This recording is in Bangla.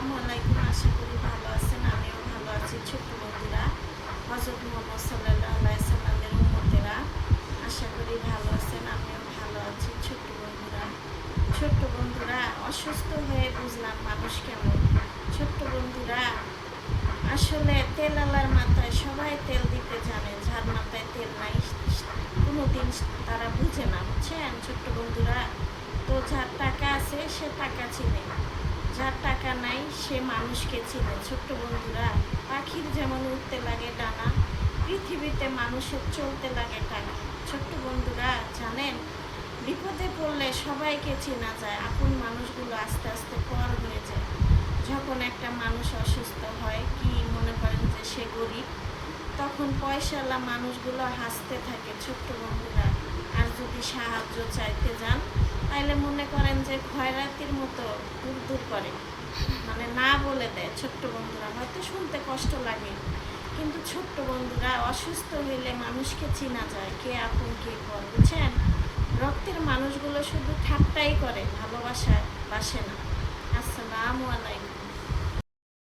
আসসালামু আলাইকুম। আশা করি ভালো আছেন, আমিও ভালো আছি। ছোট্ট বন্ধুরা, হযরত মুহাম্মদ সাল্লাল্লাহু আলাইহি সাল্লামের উম্মতেরা, আশা করি ভালো আছেন, আমিও ভালো আছি। ছোট্ট বন্ধুরা, অসুস্থ হয়ে বুঝলাম মানুষ কেমন। ছোট্ট বন্ধুরা, আসলে তেলওয়ালার মাথায় সবাই তেল দিতে জানে, যার মাথায় তেল নাই কোনোদিন তারা বুঝে না, বুঝছেন ছোট্ট বন্ধুরা। তো যার টাকা আছে সে টাকা চিনে, যার টাকা নাই সে মানুষকে চিনে। ছোট্ট বন্ধুরা, পাখির যেমন উঠতে লাগে ডানা, পৃথিবীতে মানুষের চলতে লাগে টাকা। ছোট্ট বন্ধুরা, জানেন বিপদে পড়লে সবাইকে চেনা যায়, আপন মানুষগুলো আস্তে আস্তে পর হয়ে যায়। যখন একটা মানুষ অসুস্থ হয়, কি মনে করেন যে সে গরিব, তখন পয়সাওয়ালা মানুষগুলো হাসতে থাকে ছোট্ট বন্ধুরা। আর যদি সাহায্য চাইতে যান, তাইলে মনে করেন যে খয়রাতির মতো দূর দূর করে, মানে না বলে দেয়। ছোট্ট বন্ধুরা, হয়তো শুনতে কষ্ট লাগে, কিন্তু ছোট্ট বন্ধুরা, অসুস্থ হইলে মানুষকে চেনা যায়, কে আপন কে পর, বুঝছেন। রক্তের মানুষগুলো শুধু ঠাট্টাই করে, ভালোবাসা বাসে না। আসসালামু আলাইকুম।